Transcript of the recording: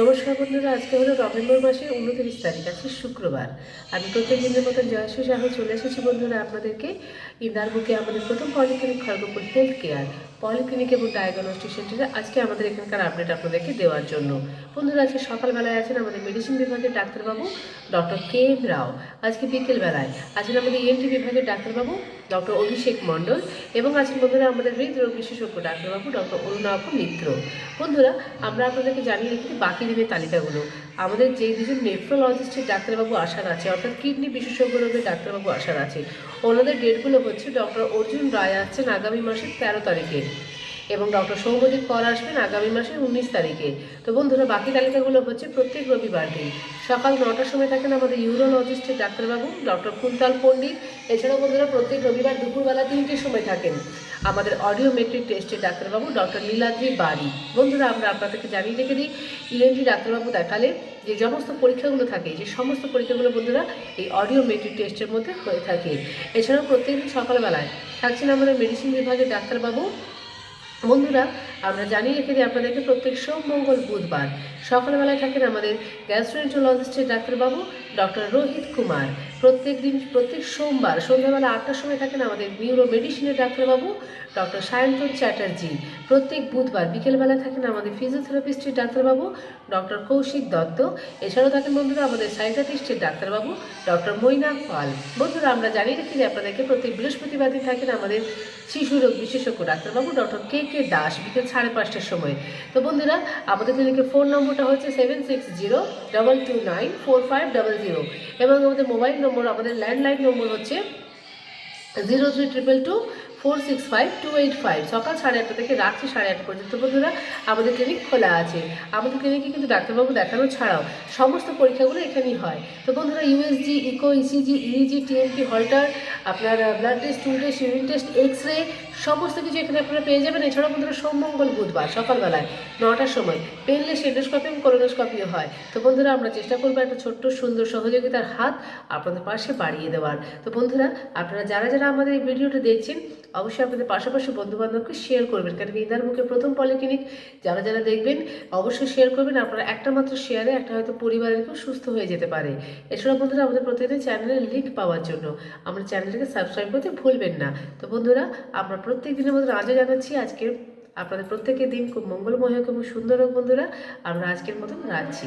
নমস্কার বন্ধুরা, আজকে হলো নভেম্বর মাসের 29 তারিখ, আছে শুক্রবার। আমি প্রত্যেক দিনের মতন জয়শ্রী সাহা চলে এসেছি বন্ধুরা আপনাদেরকে ইন্দার বুকে আমাদের প্রথম polyclinic Kharagpur health care polyclinic এবং ডায়াগনস্টিক সেন্টারে আজকে আমাদের এখানকার আপডেট আপনাদেরকে দেওয়ার জন্য। বন্ধুরা, আজকে সকালবেলায় আছেন আমাদের মেডিসিন বিভাগের ডাক্তারবাবু ডক্টর কে এম রাও। আজকে বিকেলবেলায় আছেন আমাদের ইএনটি বিভাগের ডাক্তারবাবু ডক্টর অভিষেক মণ্ডল এবং আছেন বন্ধুরা আমাদের হৃদরোগ বিশেষজ্ঞ ডাক্তারবাবু ডক্টর অরুণাভ মিত্র। বন্ধুরা, আমরা আপনাদেরকে জানিয়ে রেখেছি বাকি দিনের তালিকাগুলো। আমাদের যেই দুজন নেফ্রোলজিস্টের ডাক্তারবাবু আসার আছে, অর্থাৎ কিডনি বিশেষজ্ঞ রোগের ডাক্তারবাবু আসার আছে, ওনাদের ডেটগুলো হচ্ছে ডক্টর অর্জুন রায় আসছেন আগামী মাসের 13 তারিখে এবং ডক্টর সৌম্যদীপ কর আসবেন আগামী মাসের 19 তারিখে। তো বন্ধুরা, বাকি তালিকাগুলো হচ্ছে প্রত্যেক রবিবার দিন সকাল 9টার সময় থাকেন আমাদের ইউরোলজিস্টের ডাক্তারবাবু ডক্টর কুন্তল পণ্ডিত। এছাড়াও বন্ধুরা প্রত্যেক রবিবার দুপুরবেলা 3টের সময় থাকেন আমাদের অডিওমেট্রিক টেস্টের ডাক্তারবাবু ডক্টর নীলাদ্রি বাড়ি। বন্ধুরা, আমরা আপনাদেরকে জানিয়ে রেখে দিই ইএনটি ডাক্তারবাবু দেখালে যে সমস্ত পরীক্ষাগুলো থাকে, যে সমস্ত পরীক্ষাগুলো বন্ধুরা এই অডিওমেট্রিক টেস্টের মধ্যে হয়ে থাকে। এছাড়াও প্রত্যেকদিন সকালবেলায় থাকছেন আমাদের মেডিসিন বিভাগের ডাক্তারবাবু। বন্ধুরা, আমরা জানিয়ে রেখে দিই আপনাদেরকে প্রত্যেক সোম মঙ্গল বুধবার সকালবেলায় থাকেন আমাদের গ্যাস্ট্রোএন্টারোলজিস্টের ডাক্তারবাবু ডক্টর রোহিত কুমার। প্রত্যেক সোমবার সন্ধ্যাবেলা 8টার সময় থাকেন আমাদের নিউরো মেডিসিনের ডাক্তারবাবু ডক্টর সায়ন্তন চ্যাটার্জি। প্রত্যেক বুধবার বিকেলবেলা থাকেন আমাদের ফিজিওথেরাপিস্টের ডাক্তারবাবু ডক্টর কৌশিক দত্ত। এছাড়াও থাকেন বন্ধুরা আমাদের সাইকিয়াট্রিস্টের ডাক্তারবাবু ডক্টর মৈনাক পাল। বন্ধুরা, আমরা জানিয়ে রেখে দিই আপনাদেরকে প্রত্যেক বৃহস্পতিবার দিন থাকেন আমাদের শিশু রোগ বিশেষজ্ঞ ডাক্তারবাবু ডক্টর কে কে দাস বিকেল 5:30টার সময়। তো বন্ধুরা, আমাদের ক্লিনিকের ফোন নম্বরটা হচ্ছে 7602294500 এবং আমাদের মোবাইল নম্বর, আমাদের ল্যান্ডলাইন নম্বর হচ্ছে 0322465285। সকাল 8:30 থেকে রাত্রি 8:30 পর্যন্ত বন্ধুরা আমাদের ক্লিনিক খোলা আছে। আমাদের ক্লিনিকে কিন্তু ডাক্তারবাবু দেখানো ছাড়াও সমস্ত পরীক্ষাগুলো এখানেই হয়। তো বন্ধুরা, USG, echo, ECG, EEG, TMT, Holter, আপনার blood test, stool test, urine test, X ray সমস্ত কিছু এখানে আপনারা পেয়ে যাবেন। এছাড়াও বন্ধুরা সোম মঙ্গল বুধবার সকালবেলায় 9টার সময় পেনলেস এন্ডোস্কপি এবং কোলোনোস্কপিও হয়। তো বন্ধুরা, আমরা চেষ্টা করবো একটা ছোট্ট সুন্দর সহযোগিতার হাত আপনাদের পাশে বাড়িয়ে দেওয়ার। তো বন্ধুরা, আপনারা যারা যারা আমাদের এই ভিডিওটা দেখছেন অবশ্যই আপনাদের পাশাপাশি বন্ধুবান্ধবকে শেয়ার করবেন, কারণ ইন্দার মুখে প্রথম পলিক্লিনিক যারা যারা দেখবেন অবশ্যই শেয়ার করবেন। আপনারা একটা মাত্র শেয়ারে একটা হয়তো পরিবারের কেউ সুস্থ হয়ে যেতে পারে। এছাড়াও বন্ধুরা, আমাদের প্রত্যেকদিন চ্যানেলের লিঙ্ক পাওয়ার জন্য আমরা চ্যানেলটাকে সাবস্ক্রাইব করতে ভুলবেন না। তো বন্ধুরা, আমরা প্রত্যেক দিনের মধ্যে আজও জানাচ্ছি আজকে আপনাদের প্রত্যেকের দিন খুব মঙ্গলময় হোক এবং সুন্দর হোক। বন্ধুরা, আমরা আজকের মতন রাখছি।